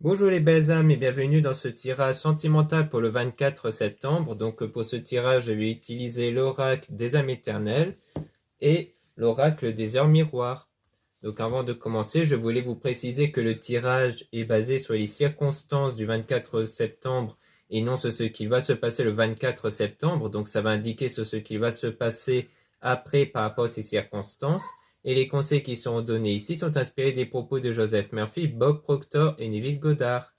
Bonjour les belles âmes et bienvenue dans ce tirage sentimental pour le 24 septembre. Donc pour ce tirage, je vais utiliser l'oracle des âmes éternelles et l'oracle des heures miroirs. Donc avant de commencer, je voulais vous préciser que le tirage est basé sur les circonstances du 24 septembre et non sur ce qui va se passer le 24 septembre. Donc ça va indiquer sur ce qui va se passer après par rapport à ces circonstances. Et les conseils qui sont donnés ici sont inspirés des propos de Joseph Murphy, Bob Proctor et Neville Goddard.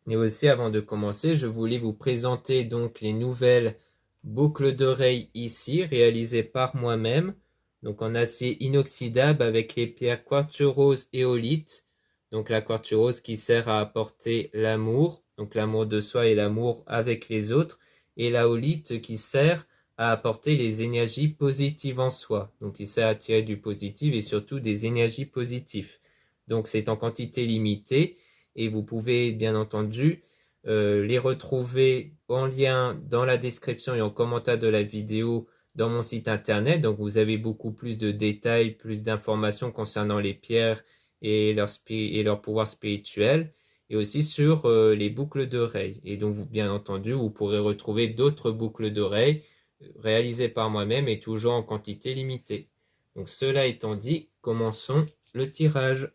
Et aussi, avant de commencer, je voulais vous présenter donc les nouvelles boucles d'oreilles ici, réalisées par moi-même, donc en acier inoxydable avec les pierres quartzurose et éolite. Donc la quartzurose qui sert à apporter l'amour, donc l'amour de soi et l'amour avec les autres, et la éolite qui sert à apporter les énergies positives en soi. Donc il sert à tirer du positif et surtout des énergies positives. Donc c'est en quantité limitée et vous pouvez bien entendu les retrouver en lien dans la description et en commentaire de la vidéo dans mon site internet. Donc vous avez beaucoup plus de détails, plus d'informations concernant les pierres et leur pouvoir spirituel et aussi sur les boucles d'oreilles. Et donc bien entendu, vous pourrez retrouver d'autres boucles d'oreilles réalisées par moi-même et toujours en quantité limitée. Donc cela étant dit, commençons le tirage.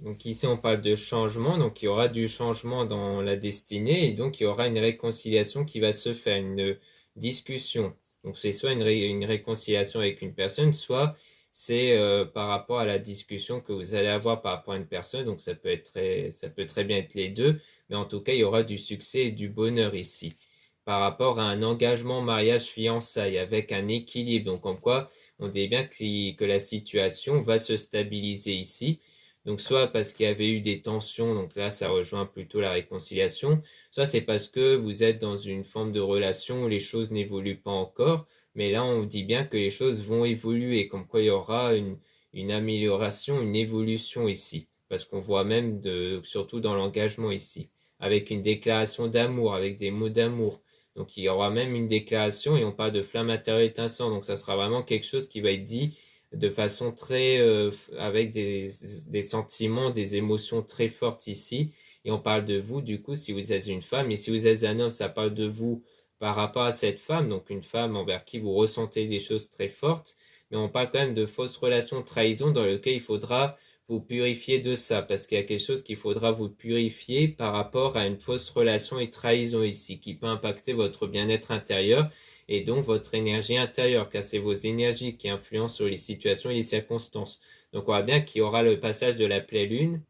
Donc ici, on parle de changement, donc il y aura du changement dans la destinée et donc il y aura une réconciliation qui va se faire, une discussion. Donc c'est soit une réconciliation avec une personne, soit c'est par rapport à la discussion que vous allez avoir par rapport à une personne. Donc ça peut très bien être les deux, mais en tout cas, il y aura du succès et du bonheur ici. Par rapport à un engagement, mariage, fiançailles, avec un équilibre. Donc en quoi on dit bien que la situation va se stabiliser ici. Donc soit parce qu'il y avait eu des tensions, donc là ça rejoint plutôt la réconciliation, soit c'est parce que vous êtes dans une forme de relation où les choses n'évoluent pas encore, mais là on dit bien que les choses vont évoluer, comme quoi il y aura une amélioration, une évolution ici, parce qu'on voit même surtout dans l'engagement ici, avec une déclaration d'amour, avec des mots d'amour. Donc il y aura même une déclaration et on parle de flamme intérieure étincelante, donc ça sera vraiment quelque chose qui va être dit de façon très avec des sentiments, des émotions très fortes ici. Et on parle de vous, du coup, si vous êtes une femme, et si vous êtes un homme, ça parle de vous par rapport à cette femme, donc une femme envers qui vous ressentez des choses très fortes. Mais on parle quand même de fausses relations de trahison dans lequel il faudra vous purifier de ça, parce qu'il y a quelque chose qu'il faudra vous purifier par rapport à une fausse relation et trahison ici, qui peut impacter votre bien-être intérieur et donc votre énergie intérieure, car c'est vos énergies qui influencent sur les situations et les circonstances. Donc on voit bien qu'il y aura le passage de la pleine lune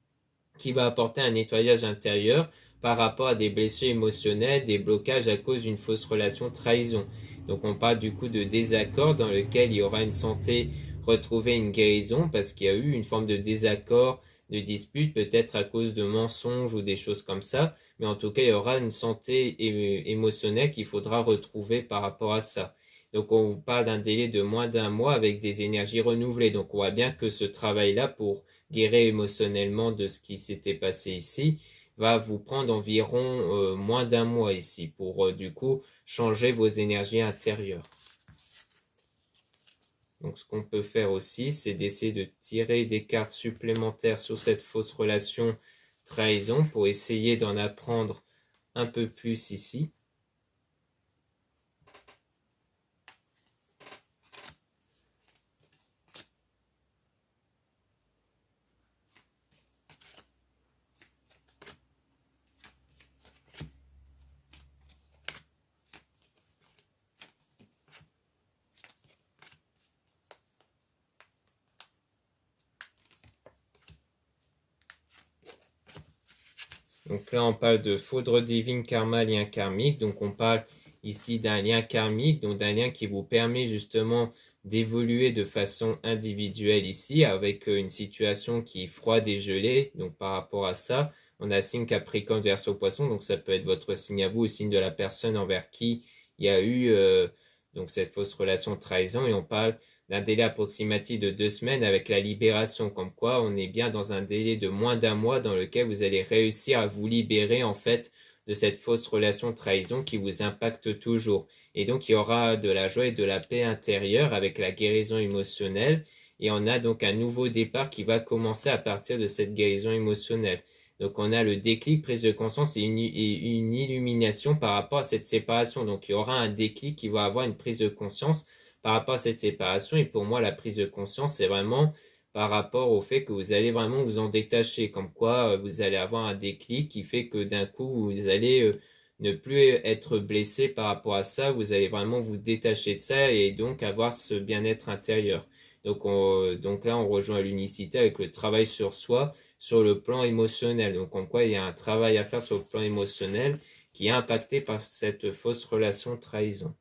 qui va apporter un nettoyage intérieur par rapport à des blessures émotionnelles, des blocages à cause d'une fausse relation trahison. Donc on parle du coup de désaccord dans lequel il y aura une santé retrouvée, une guérison parce qu'il y a eu une forme de désaccord, de dispute, peut-être à cause de mensonges ou des choses comme ça, mais en tout cas il y aura une santé émotionnelle qu'il faudra retrouver par rapport à ça. Donc on parle d'un délai de moins d'un mois avec des énergies renouvelées. Donc on voit bien que ce travail-là pour guérir émotionnellement de ce qui s'était passé ici va vous prendre environ moins d'un mois ici pour du coup changer vos énergies intérieures. Donc ce qu'on peut faire aussi, c'est d'essayer de tirer des cartes supplémentaires sur cette fausse relation trahison pour essayer d'en apprendre un peu plus ici. Donc là, on parle de foudre divine, karma, lien karmique. Donc on parle ici d'un lien karmique, donc d'un lien qui vous permet justement d'évoluer de façon individuelle ici, avec une situation qui est froide et gelée. Donc par rapport à ça, on a signe Capricorne, Verseau, Poisson. Donc ça peut être votre signe à vous, ou signe de la personne envers qui il y a eu donc cette fausse relation trahison. Et on parle d'un délai approximatif de 2 semaines avec la libération, comme quoi on est bien dans un délai de moins d'un mois dans lequel vous allez réussir à vous libérer en fait de cette fausse relation trahison qui vous impacte toujours. Et donc il y aura de la joie et de la paix intérieure avec la guérison émotionnelle, et on a donc un nouveau départ qui va commencer à partir de cette guérison émotionnelle. Donc on a le déclic, prise de conscience et une illumination par rapport à cette séparation. Donc il y aura un déclic qui va avoir une prise de conscience par rapport à cette séparation. Et pour moi, la prise de conscience, c'est vraiment par rapport au fait que vous allez vraiment vous en détacher, comme quoi vous allez avoir un déclic qui fait que d'un coup, vous allez ne plus être blessé par rapport à ça, vous allez vraiment vous détacher de ça et donc avoir ce bien-être intérieur. Donc là, on rejoint l'unicité avec le travail sur soi, sur le plan émotionnel. Donc en quoi il y a un travail à faire sur le plan émotionnel qui est impacté par cette fausse relation trahison.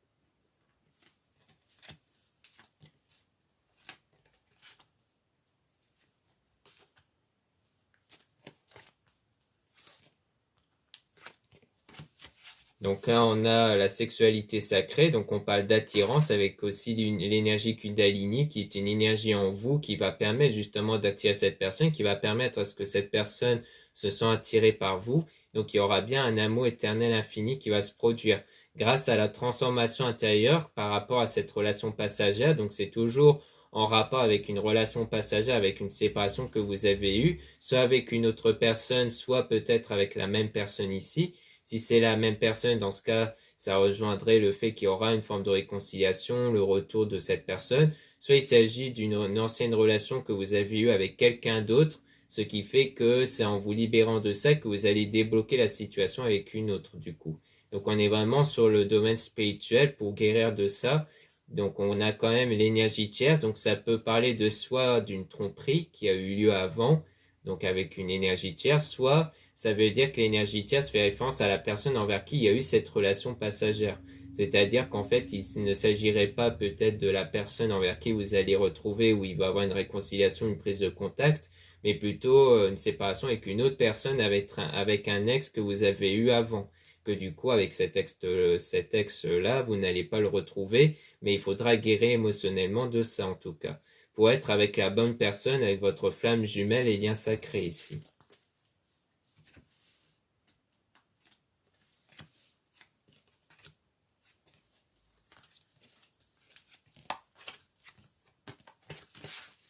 Donc là, on a la sexualité sacrée, donc on parle d'attirance avec aussi l'énergie Kundalini qui est une énergie en vous qui va permettre justement d'attirer cette personne, qui va permettre à ce que cette personne se sente attirée par vous. Donc il y aura bien un amour éternel infini qui va se produire grâce à la transformation intérieure par rapport à cette relation passagère. Donc c'est toujours en rapport avec une relation passagère, avec une séparation que vous avez eue, soit avec une autre personne, soit peut-être avec la même personne ici. Si c'est la même personne, dans ce cas, ça rejoindrait le fait qu'il y aura une forme de réconciliation, le retour de cette personne. Soit il s'agit d'une ancienne relation que vous avez eue avec quelqu'un d'autre, ce qui fait que c'est en vous libérant de ça que vous allez débloquer la situation avec une autre du coup. Donc on est vraiment sur le domaine spirituel pour guérir de ça. Donc on a quand même l'énergie tierce, donc ça peut parler de soit d'une tromperie qui a eu lieu avant, donc avec une énergie tierce, soit ça veut dire que l'énergie tierce fait référence à la personne envers qui il y a eu cette relation passagère. C'est-à-dire qu'en fait, il ne s'agirait pas peut-être de la personne envers qui vous allez retrouver où il va y avoir une réconciliation, une prise de contact, mais plutôt une séparation avec une autre personne avec un ex que vous avez eu avant. Que du coup, avec cet ex-là, vous n'allez pas le retrouver, mais il faudra guérir émotionnellement de ça en tout cas. Pour être avec la bonne personne, avec votre flamme jumelle et lien sacré ici.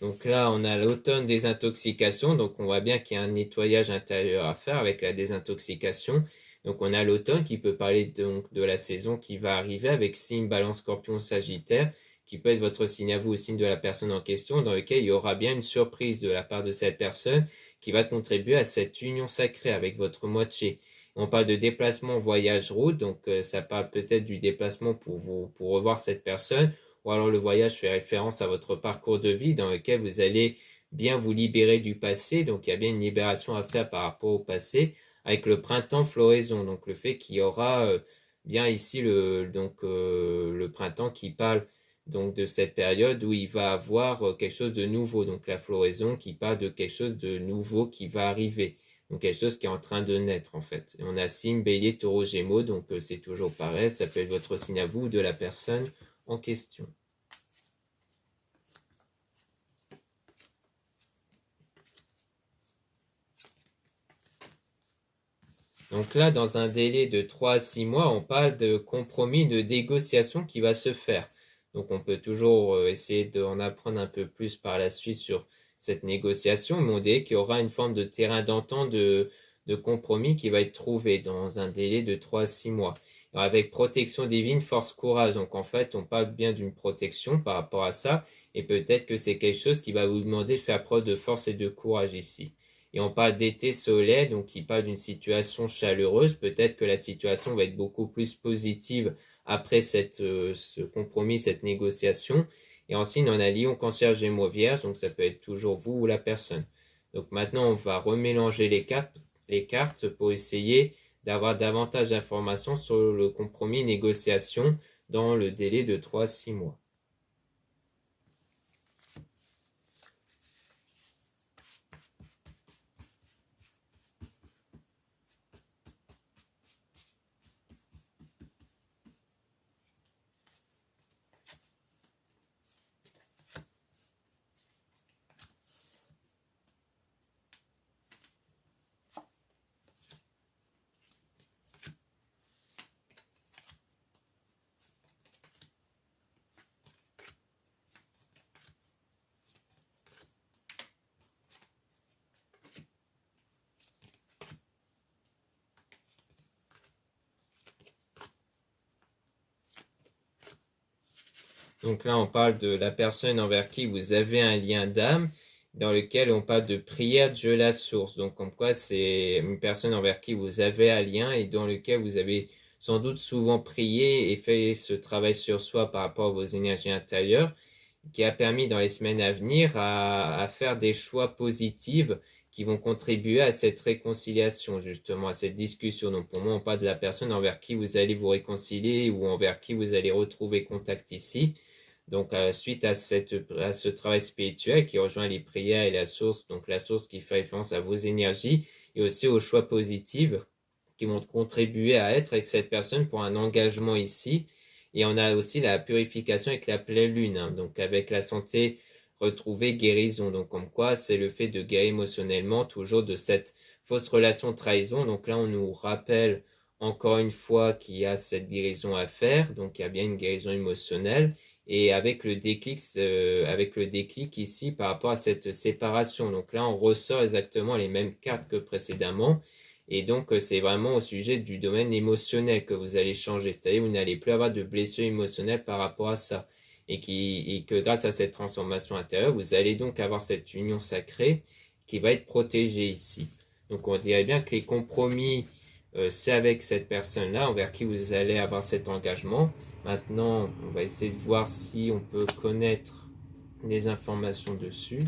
Donc là, on a l'automne désintoxication. Donc on voit bien qu'il y a un nettoyage intérieur à faire avec la désintoxication. Donc on a l'automne qui peut parler donc de la saison qui va arriver avec signe Balance, Scorpion, Sagittaire, qui peut être votre signe à vous ou signe de la personne en question, dans lequel il y aura bien une surprise de la part de cette personne qui va contribuer à cette union sacrée avec votre moitié. On parle de déplacement, voyage, route. Donc ça parle peut-être du déplacement pour revoir cette personne, ou alors le voyage fait référence à votre parcours de vie dans lequel vous allez bien vous libérer du passé. Donc il y a bien une libération à faire par rapport au passé avec le printemps floraison. Donc le fait qu'il y aura bien ici le printemps qui parle donc de cette période où il va avoir quelque chose de nouveau. Donc la floraison qui parle de quelque chose de nouveau qui va arriver. Donc quelque chose qui est en train de naître en fait. Et on a signe bélier, taureau, gémeaux. Donc c'est toujours pareil. Ça peut être votre signe à vous ou de la personne en question. Donc là, dans un délai de 3 à 6 mois, on parle de compromis, de négociation qui va se faire. Donc on peut toujours essayer d'en apprendre un peu plus par la suite sur cette négociation, mais on dit qu'il y aura une forme de terrain d'entente, de compromis qui va être trouvé dans un délai de 3 à 6 mois. Alors avec protection divine, force, courage. Donc en fait, on parle bien d'une protection par rapport à ça, et peut-être que c'est quelque chose qui va vous demander de faire preuve de force et de courage ici. Et on parle d'été soleil, donc qui parle d'une situation chaleureuse. Peut-être que la situation va être beaucoup plus positive après ce compromis, cette négociation. Et ensuite, on a Lion, Cancer, Gémeaux, Vierge, donc ça peut être toujours vous ou la personne. Donc maintenant, on va remélanger les cartes. les cartes pour essayer d'avoir davantage d'informations sur le compromis négociation dans le délai de 3 à 6 mois. Donc là, on parle de la personne envers qui vous avez un lien d'âme, dans lequel on parle de prière Dieu la source. Donc comme quoi c'est une personne envers qui vous avez un lien et dans lequel vous avez sans doute souvent prié et fait ce travail sur soi par rapport à vos énergies intérieures, qui a permis dans les semaines à venir à faire des choix positifs qui vont contribuer à cette réconciliation, justement, à cette discussion. Donc pour moi, on parle de la personne envers qui vous allez vous réconcilier ou envers qui vous allez retrouver contact ici. Donc, suite à ce travail spirituel qui rejoint les prières et la source, donc la source qui fait référence à vos énergies et aussi aux choix positifs qui vont contribuer à être avec cette personne pour un engagement ici. Et on a aussi la purification avec la pleine lune, hein, donc avec la santé retrouvée, guérison. Donc, comme quoi, c'est le fait de guérir émotionnellement toujours de cette fausse relation trahison. Donc là, on nous rappelle encore une fois qu'il y a cette guérison à faire. Donc, il y a bien une guérison émotionnelle. Et avec le déclic ici par rapport à cette séparation. Donc là, on ressort exactement les mêmes cartes que précédemment. Et donc, c'est vraiment au sujet du domaine émotionnel que vous allez changer. C'est-à-dire, vous n'allez plus avoir de blessures émotionnelles par rapport à ça. Et que grâce à cette transformation intérieure, vous allez donc avoir cette union sacrée qui va être protégée ici. Donc, on dirait bien que les compromis, c'est avec cette personne-là envers qui vous allez avoir cet engagement. Maintenant, on va essayer de voir si on peut connaître les informations dessus.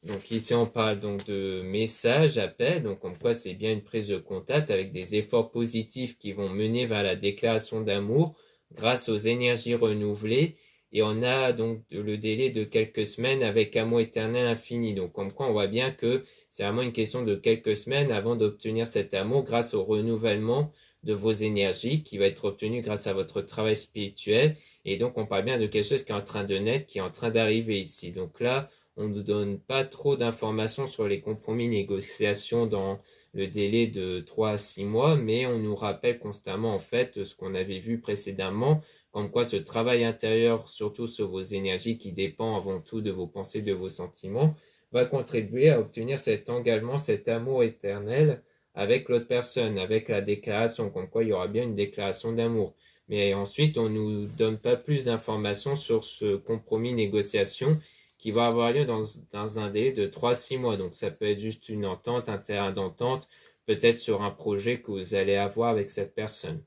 Donc ici, on parle donc de messages, appels, donc comme quoi c'est bien une prise de contact avec des efforts positifs qui vont mener vers la déclaration d'amour grâce aux énergies renouvelées. Et on a donc le délai de quelques semaines avec amour éternel infini. Donc comme quoi on voit bien que c'est vraiment une question de quelques semaines avant d'obtenir cet amour grâce au renouvellement de vos énergies qui va être obtenu grâce à votre travail spirituel. Et donc on parle bien de quelque chose qui est en train de naître, qui est en train d'arriver ici. Donc là, on ne nous donne pas trop d'informations sur les compromis négociations dans le délai de 3 à 6 mois, mais on nous rappelle constamment en fait ce qu'on avait vu précédemment, comme quoi ce travail intérieur, surtout sur vos énergies qui dépend avant tout de vos pensées, de vos sentiments, va contribuer à obtenir cet engagement, cet amour éternel avec l'autre personne, avec la déclaration, comme quoi il y aura bien une déclaration d'amour. Mais ensuite, on ne nous donne pas plus d'informations sur ce compromis négociation qui va avoir lieu dans un délai de 3 à 6 mois. Donc ça peut être juste une entente, un terrain d'entente, peut-être sur un projet que vous allez avoir avec cette personne.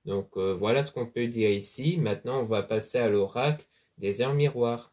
Donc voilà ce qu'on peut dire ici. Maintenant, on va passer à l'oracle des heures miroirs.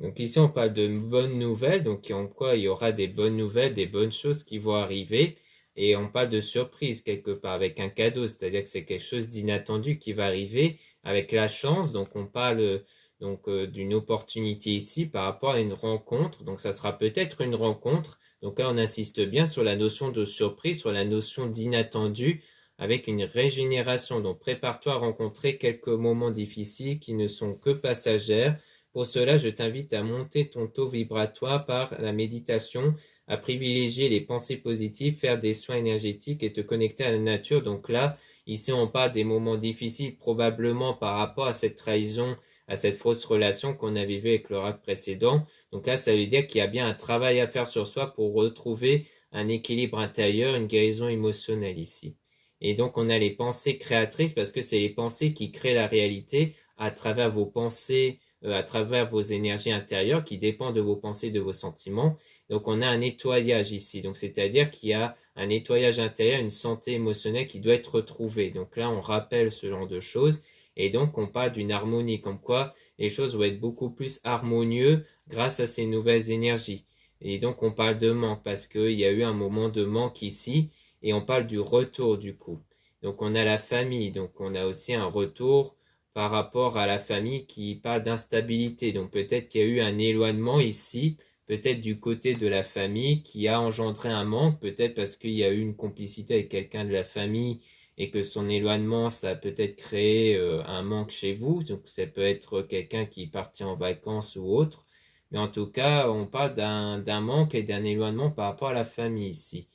Donc ici, on parle de bonnes nouvelles, donc en quoi il y aura des bonnes nouvelles, des bonnes choses qui vont arriver. Et on parle de surprise quelque part, avec un cadeau, c'est-à-dire que c'est quelque chose d'inattendu qui va arriver avec la chance. Donc on parle d'une opportunité ici par rapport à une rencontre. Donc ça sera peut-être une rencontre. Donc là, on insiste bien sur la notion de surprise, sur la notion d'inattendu, avec une régénération. Donc prépare-toi à rencontrer quelques moments difficiles qui ne sont que passagers. Pour cela, je t'invite à monter ton taux vibratoire par la méditation, à privilégier les pensées positives, faire des soins énergétiques et te connecter à la nature. Donc là, ici, on parle des moments difficiles, probablement par rapport à cette trahison, à cette fausse relation qu'on avait vue avec l'oracle précédent. Donc là, ça veut dire qu'il y a bien un travail à faire sur soi pour retrouver un équilibre intérieur, une guérison émotionnelle ici. Et donc, on a les pensées créatrices parce que c'est les pensées qui créent la réalité à travers vos pensées, à travers vos énergies intérieures qui dépendent de vos pensées, de vos sentiments. Donc, on a un nettoyage ici. Donc, c'est-à-dire qu'il y a un nettoyage intérieur, une santé émotionnelle qui doit être retrouvée. Donc là, on rappelle ce genre de choses. Et donc, on parle d'une harmonie, comme quoi les choses vont être beaucoup plus harmonieuses grâce à ces nouvelles énergies. Et donc, on parle de manque parce qu'il y a eu un moment de manque ici. Et on parle du retour du coup. Donc, on a la famille. Donc, on a aussi un retour par rapport à la famille qui parle d'instabilité. Donc peut-être qu'il y a eu un éloignement ici, peut-être du côté de la famille qui a engendré un manque, peut-être parce qu'il y a eu une complicité avec quelqu'un de la famille et que son éloignement, ça a peut-être créé un manque chez vous. Donc ça peut être quelqu'un qui est parti en vacances ou autre. Mais en tout cas, on parle d'un manque et d'un éloignement par rapport à la famille ici,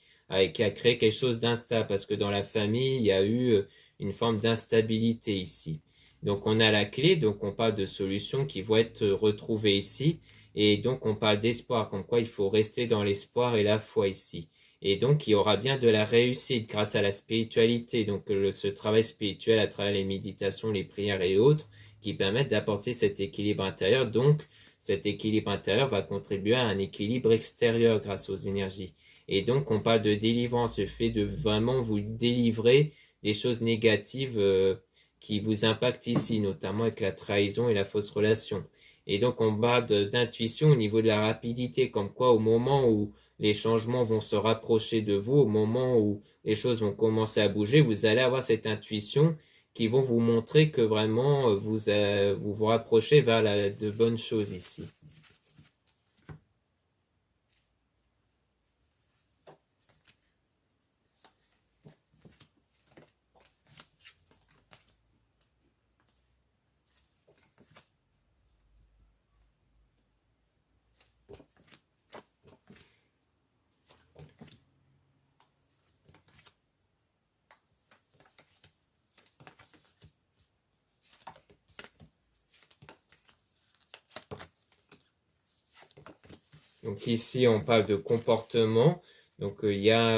qui a créé quelque chose d'instable, parce que dans la famille, il y a eu une forme d'instabilité ici. Donc on a la clé, donc on parle de solutions qui vont être retrouvées ici. Et donc on parle d'espoir, comme quoi il faut rester dans l'espoir et la foi ici. Et donc il y aura bien de la réussite grâce à la spiritualité, donc ce travail spirituel à travers les méditations, les prières et autres, qui permettent d'apporter cet équilibre intérieur. Donc cet équilibre intérieur va contribuer à un équilibre extérieur grâce aux énergies. Et donc on parle de délivrance, le fait de vraiment vous délivrer des choses négatives qui vous impactent ici, notamment avec la trahison et la fausse relation. Et donc on parle d'intuition au niveau de la rapidité, comme quoi au moment où les changements vont se rapprocher de vous, au moment où les choses vont commencer à bouger, vous allez avoir cette intuition qui vont vous montrer que vraiment vous vous rapprochez vers de bonnes choses ici. Donc ici, on parle de comportement. Donc il y a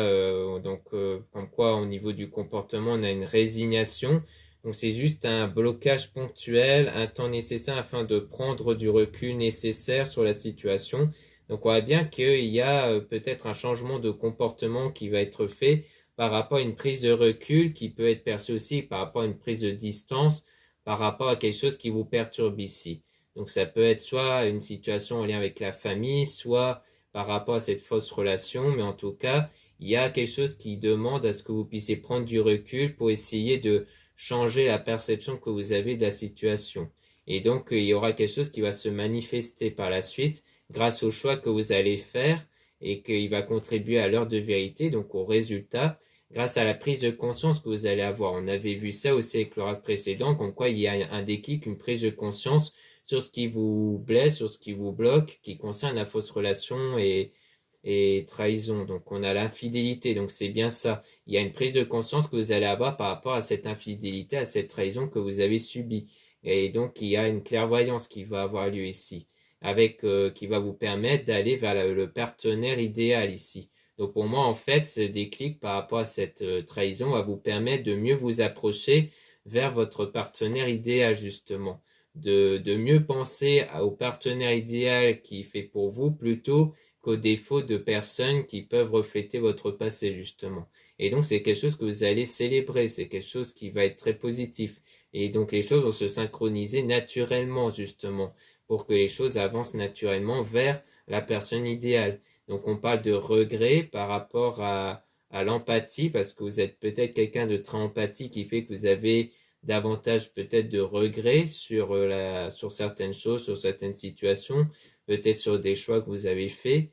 comme quoi au niveau du comportement, on a une résignation. Donc c'est juste un blocage ponctuel, un temps nécessaire afin de prendre du recul nécessaire sur la situation. Donc on voit bien qu'il y a peut-être un changement de comportement qui va être fait par rapport à une prise de recul qui peut être perçue aussi par rapport à une prise de distance, par rapport à quelque chose qui vous perturbe ici. Donc ça peut être soit une situation en lien avec la famille, soit par rapport à cette fausse relation, mais en tout cas, il y a quelque chose qui demande à ce que vous puissiez prendre du recul pour essayer de changer la perception que vous avez de la situation. Et donc, il y aura quelque chose qui va se manifester par la suite grâce au choix que vous allez faire et qu'il va contribuer à l'heure de vérité, donc au résultat, grâce à la prise de conscience que vous allez avoir. On avait vu ça aussi avec l'oracle précédent, comme quoi il y a un déclic, une prise de conscience sur ce qui vous blesse, sur ce qui vous bloque, qui concerne la fausse relation et trahison. Donc on a l'infidélité, donc c'est bien ça. Il y a une prise de conscience que vous allez avoir par rapport à cette infidélité, à cette trahison que vous avez subie. Et donc il y a une clairvoyance qui va avoir lieu ici, avec qui va vous permettre d'aller vers le partenaire idéal ici. Donc pour moi, en fait, ce déclic par rapport à cette trahison va vous permettre de mieux vous approcher vers votre partenaire idéal, justement. De mieux penser au partenaire idéal qui fait pour vous plutôt qu'aux défauts de personnes qui peuvent refléter votre passé, justement. Et donc, c'est quelque chose que vous allez célébrer, c'est quelque chose qui va être très positif. Et donc, les choses vont se synchroniser naturellement, justement, pour que les choses avancent naturellement vers la personne idéale. Donc on parle de regret par rapport à l'empathie, parce que vous êtes peut-être quelqu'un de très empathique qui fait que vous avez davantage peut-être de regrets sur certaines choses, sur certaines situations, peut-être sur des choix que vous avez faits.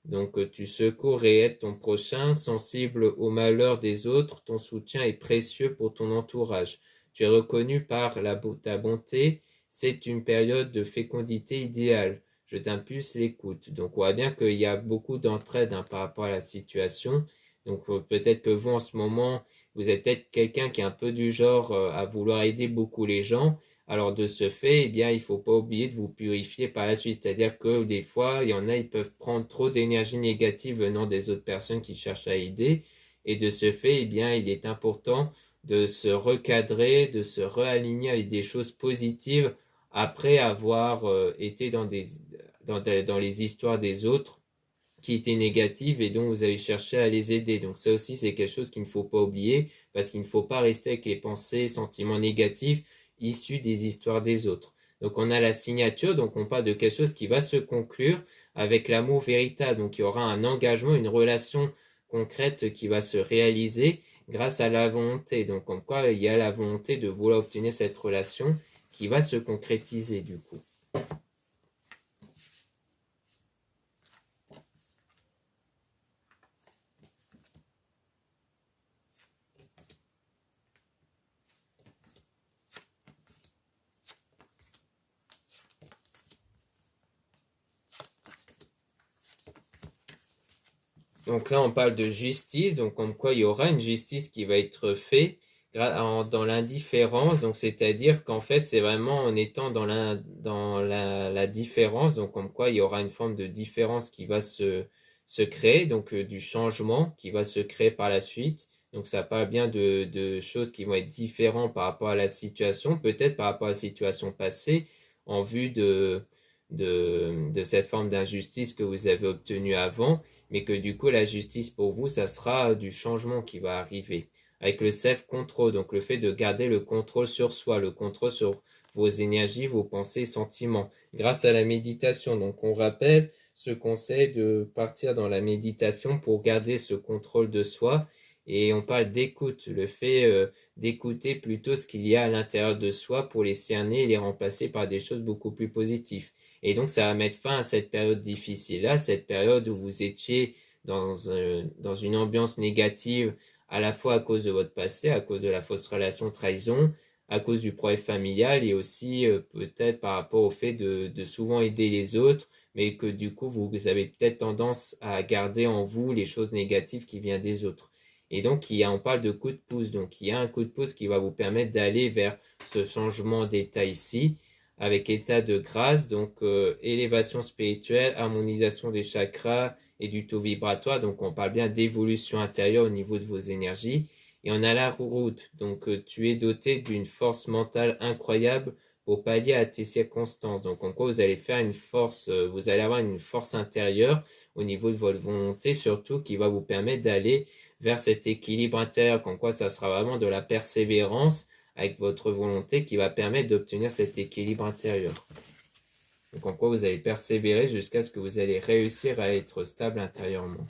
Donc tu secours et aides ton prochain, sensible au malheur des autres, ton soutien est précieux pour ton entourage. Tu es reconnu par ta bonté, c'est une période de fécondité idéale. Je t'impulse l'écoute. Donc on voit bien qu'il y a beaucoup d'entraide par rapport à la situation. Donc peut-être que vous en ce moment, vous êtes peut-être quelqu'un qui est un peu du genre à vouloir aider beaucoup les gens. Alors de ce fait, eh bien, il faut pas oublier de vous purifier par la suite. C'est-à-dire que des fois, il y en a, ils peuvent prendre trop d'énergie négative venant des autres personnes qui cherchent à aider. Et de ce fait, eh bien, il est important de se recadrer, de se réaligner avec des choses positives après avoir été dans les histoires des autres qui étaient négatives et dont vous avez cherché à les aider. Donc ça aussi, c'est quelque chose qu'il ne faut pas oublier parce qu'il ne faut pas rester avec les pensées, sentiments négatifs issus des histoires des autres. Donc on a la signature, donc on parle de quelque chose qui va se conclure avec l'amour véritable. Donc il y aura un engagement, une relation concrète qui va se réaliser grâce à la volonté. Donc comme quoi il y a la volonté de vouloir obtenir cette relation qui va se concrétiser du coup. Donc là, on parle de justice, donc comme quoi il y aura une justice qui va être faite dans l'indifférence, donc c'est-à-dire qu'en fait, c'est vraiment en étant dans la différence, donc comme quoi il y aura une forme de différence qui va se créer, donc du changement qui va se créer par la suite. Donc ça parle bien de choses qui vont être différentes par rapport à la situation, peut-être par rapport à la situation passée, en vue de cette forme d'injustice que vous avez obtenue avant, mais que du coup la justice pour vous, ça sera du changement qui va arriver. Avec le self-control, donc le fait de garder le contrôle sur soi, le contrôle sur vos énergies, vos pensées, sentiments, grâce à la méditation. Donc on rappelle ce conseil de partir dans la méditation pour garder ce contrôle de soi. Et on parle d'écoute, le fait d'écouter plutôt ce qu'il y a à l'intérieur de soi pour les cerner et les remplacer par des choses beaucoup plus positives. Et donc, ça va mettre fin à cette période difficile-là, cette période où vous étiez dans une ambiance négative, à la fois à cause de votre passé, à cause de la fausse relation trahison, à cause du problème familial et aussi peut-être par rapport au fait de souvent aider les autres, mais que du coup, vous avez peut-être tendance à garder en vous les choses négatives qui viennent des autres. Et donc, on parle de coup de pouce. Donc, il y a un coup de pouce qui va vous permettre d'aller vers ce changement d'état ici avec état de grâce, donc élévation spirituelle, harmonisation des chakras et du taux vibratoire. Donc on parle bien d'évolution intérieure au niveau de vos énergies. Et on a la route, donc tu es doté d'une force mentale incroyable pour pallier à tes circonstances. Donc en quoi vous allez faire une force, vous allez avoir une force intérieure au niveau de votre volonté, surtout qui va vous permettre d'aller vers cet équilibre intérieur, comme quoi ça sera vraiment de la persévérance avec votre volonté qui va permettre d'obtenir cet équilibre intérieur. Donc en quoi vous allez persévérer jusqu'à ce que vous allez réussir à être stable intérieurement.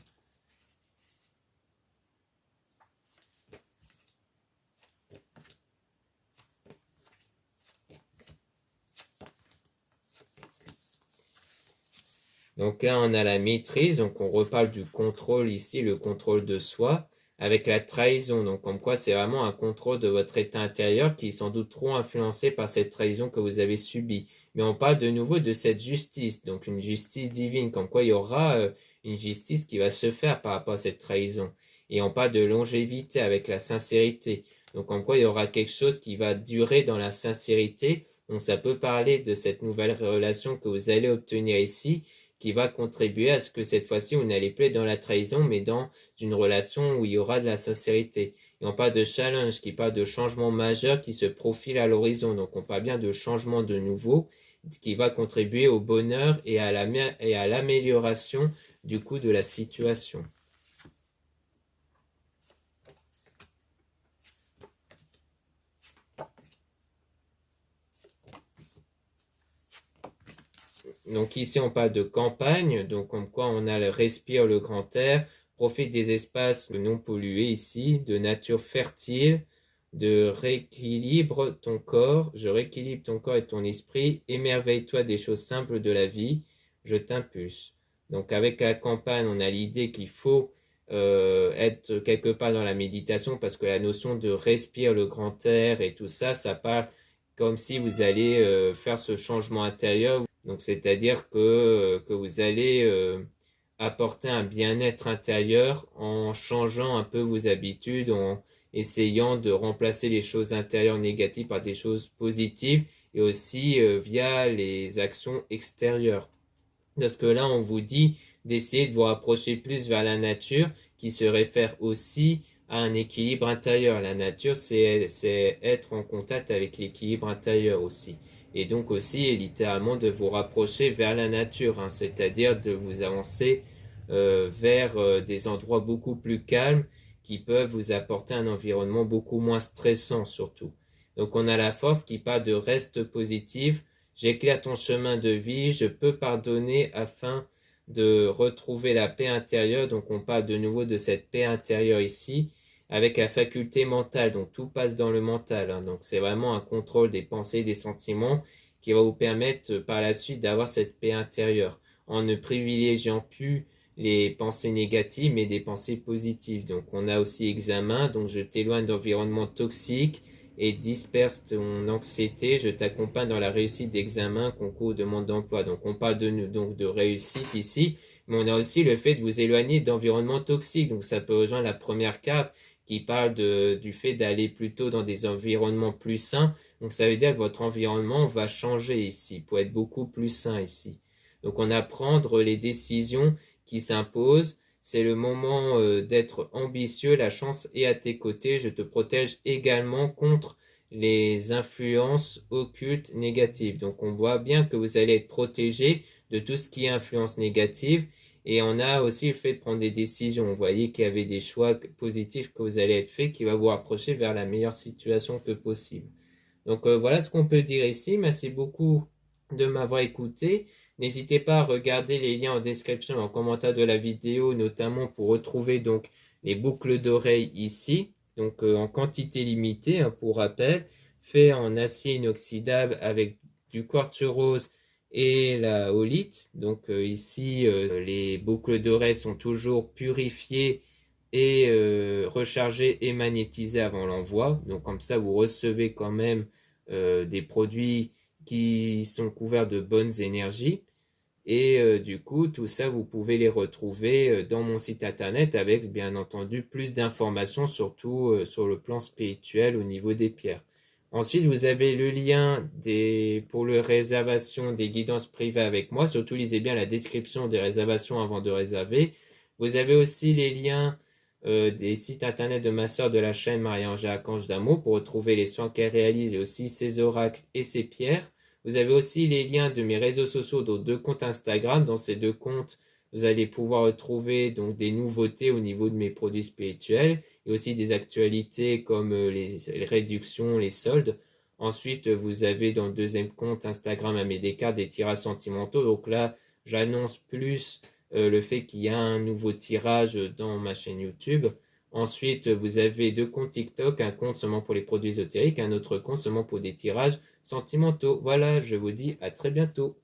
Donc là, on a la maîtrise, donc on reparle du contrôle ici, le contrôle de soi, avec la trahison. Donc comme quoi c'est vraiment un contrôle de votre état intérieur qui est sans doute trop influencé par cette trahison que vous avez subie. Mais on parle de nouveau de cette justice, donc une justice divine, comme quoi il y aura une justice qui va se faire par rapport à cette trahison. Et on parle de longévité avec la sincérité. Donc comme quoi il y aura quelque chose qui va durer dans la sincérité. Donc ça peut parler de cette nouvelle relation que vous allez obtenir ici qui va contribuer à ce que cette fois-ci, vous n'allez plus être dans la trahison, mais dans une relation où il y aura de la sincérité. Et on parle de challenge, qui parle de changement majeur qui se profile à l'horizon. Donc on parle bien de changement de nouveau, qui va contribuer au bonheur et à l'amélioration du coup de la situation. Donc ici, on parle de campagne, donc comme quoi on a le respire le grand air, profite des espaces non pollués ici, de nature fertile, de rééquilibre ton corps, je rééquilibre ton corps et ton esprit, émerveille-toi des choses simples de la vie, je t'impulse. Donc avec la campagne, on a l'idée qu'il faut être quelque part dans la méditation parce que la notion de respire le grand air et tout ça, ça parle comme si vous allez faire ce changement intérieur. Donc c'est-à-dire que vous allez apporter un bien-être intérieur en changeant un peu vos habitudes, en essayant de remplacer les choses intérieures négatives par des choses positives et aussi via les actions extérieures. Parce que là, on vous dit d'essayer de vous rapprocher plus vers la nature qui se réfère aussi à un équilibre intérieur. La nature, c'est être en contact avec l'équilibre intérieur aussi. Et donc aussi, littéralement, de vous rapprocher vers la nature, hein, c'est-à-dire de vous avancer vers des endroits beaucoup plus calmes qui peuvent vous apporter un environnement beaucoup moins stressant surtout. Donc on a la force qui part de reste positif. J'éclaire ton chemin de vie, je peux pardonner afin de retrouver la paix intérieure. Donc on parle de nouveau de cette paix intérieure ici avec la faculté mentale. Donc tout passe dans le mental, hein. Donc c'est vraiment un contrôle des pensées, des sentiments qui va vous permettre par la suite d'avoir cette paix intérieure en ne privilégiant plus les pensées négatives mais des pensées positives. Donc on a aussi examen, donc je t'éloigne d'environnements toxiques et disperse ton anxiété, je t'accompagne dans la réussite d'examen, concours, demande d'emploi. Donc on parle donc de réussite ici, mais on a aussi le fait de vous éloigner d'environnements toxiques. Donc ça peut rejoindre la première carte qui parle du fait d'aller plutôt dans des environnements plus sains. Donc ça veut dire que votre environnement va changer ici, pour être beaucoup plus sain ici. Donc on a à prendre les décisions qui s'imposent. C'est le moment d'être ambitieux, la chance est à tes côtés, je te protège également contre les influences occultes négatives. Donc on voit bien que vous allez être protégé de tout ce qui est influence négative et on a aussi le fait de prendre des décisions. Vous voyez qu'il y avait des choix positifs que vous allez être fait qui va vous rapprocher vers la meilleure situation que possible. Donc voilà ce qu'on peut dire ici. Merci beaucoup de m'avoir écouté. N'hésitez pas à regarder les liens en description et en commentaire de la vidéo, notamment pour retrouver donc les boucles d'oreilles ici, donc en quantité limitée, hein, pour rappel, fait en acier inoxydable avec du quartz rose et la holite. Donc ici, les boucles d'oreilles sont toujours purifiées et rechargées et magnétisées avant l'envoi. Donc comme ça, vous recevez quand même des produits qui sont couverts de bonnes énergies. Et du coup, tout ça, vous pouvez les retrouver dans mon site internet avec, bien entendu, plus d'informations, surtout sur le plan spirituel au niveau des pierres. Ensuite, vous avez le lien pour la réservation des guidances privées avec moi. Surtout, lisez bien la description des réservations avant de réserver. Vous avez aussi les liens des sites internet de ma sœur de la chaîne Marie-Angèle Archange d'Amour pour retrouver les soins qu'elle réalise et aussi ses oracles et ses pierres. Vous avez aussi les liens de mes réseaux sociaux, dont 2 comptes Instagram. Dans ces 2 comptes, vous allez pouvoir retrouver donc des nouveautés au niveau de mes produits spirituels et aussi des actualités comme les réductions, les soldes. Ensuite, vous avez dans le 2e compte Instagram à mes cartes des tirages sentimentaux. Donc là, j'annonce plus le fait qu'il y a un nouveau tirage dans ma chaîne YouTube. Ensuite, vous avez 2 comptes TikTok, un compte seulement pour les produits ésotériques, un autre compte seulement pour des tirages sentimentaux. Voilà, je vous dis à très bientôt.